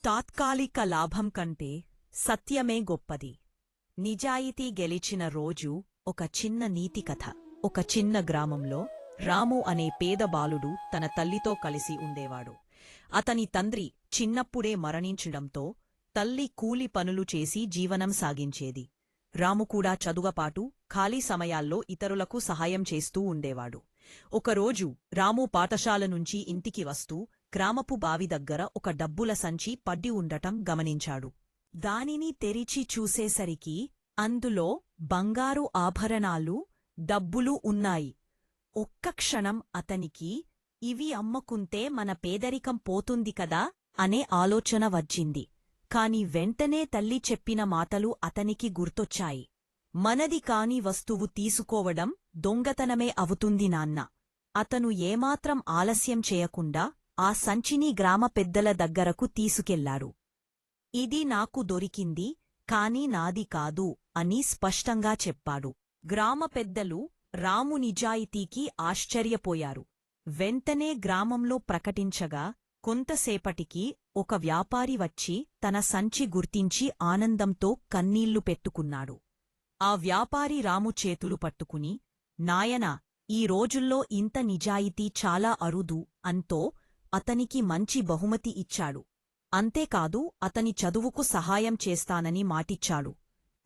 తాత్కాలిక లాభం కంటే సత్యమే గొప్పది. నిజాయితీ గెలిచిన రోజు. ఒక చిన్న నీతి కథ. ఒక చిన్న గ్రామంలో రాము అనే పేద బాలుడు తన తల్లితో కలిసి ఉండేవాడు. అతని తండ్రి చిన్నప్పుడే మరణించడంతో తల్లి కూలి పనులు చేసి జీవనం సాగించేది. రాము కూడా చదువుపాటు ఖాళీ సమయాల్లో ఇతరులకు సహాయం చేస్తూ ఉండేవాడు. ఒకరోజు రాము పాఠశాల నుంచి ఇంటికి వస్తూ గ్రామపు బావి దగ్గర ఒక డబ్బుల సంచి పడ్డి ఉండటం గమనించాడు. దానిని తెరిచి చూసేసరికి అందులో బంగారు ఆభరణాలు, డబ్బులు ఉన్నాయి. ఒక్క క్షణం అతనికి ఇవి అమ్మకుంటే మన పేదరికం పోతుంది కదా అనే ఆలోచన వచ్చింది. కాని వెంటనే తల్లి చెప్పిన మాటలు అతనికి గుర్తొచ్చాయి. మనది కాని వస్తువు తీసుకోవడం దొంగతనమే అవుతుంది నాన్న. అతను ఏమాత్రం ఆలస్యం చేయకుండా ఆ సంచిని గ్రామ పెద్దల దగ్గరకు తీసుకెళ్లాడు. ఇది నాకు దొరికింది, కాని నాది కాదు అని స్పష్టంగా చెప్పాడు. గ్రామ పెద్దలు రాము నిజాయితీకి ఆశ్చర్యపోయారు. వెంటనే గ్రామంలో ప్రకటించగా కొంతసేపటికి ఒక వ్యాపారి వచ్చి తన సంచి గుర్తించి ఆనందంతో కన్నీళ్లు పెట్టుకున్నాడు. ఆ వ్యాపారి రాము చేతులు పట్టుకుని, నాయనా, ఈ రోజుల్లో ఇంత నిజాయితీ చాలా అరుదు అంతో అతనికి మంచి బహుమతి ఇచ్చాడు. అంతేకాదు అతని చదువుకు సహాయం చేస్తానని మాటిచ్చాడు.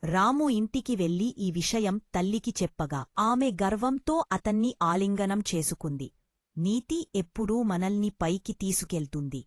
రాము ఇంటికి వెళ్లి ఈ విషయం తల్లికి చెప్పగా ఆమె గర్వంతో అతన్ని ఆలింగనం చేసుకుంది. నీతి ఎప్పుడూ మనల్ని పైకి తీసుకెళ్తుంది.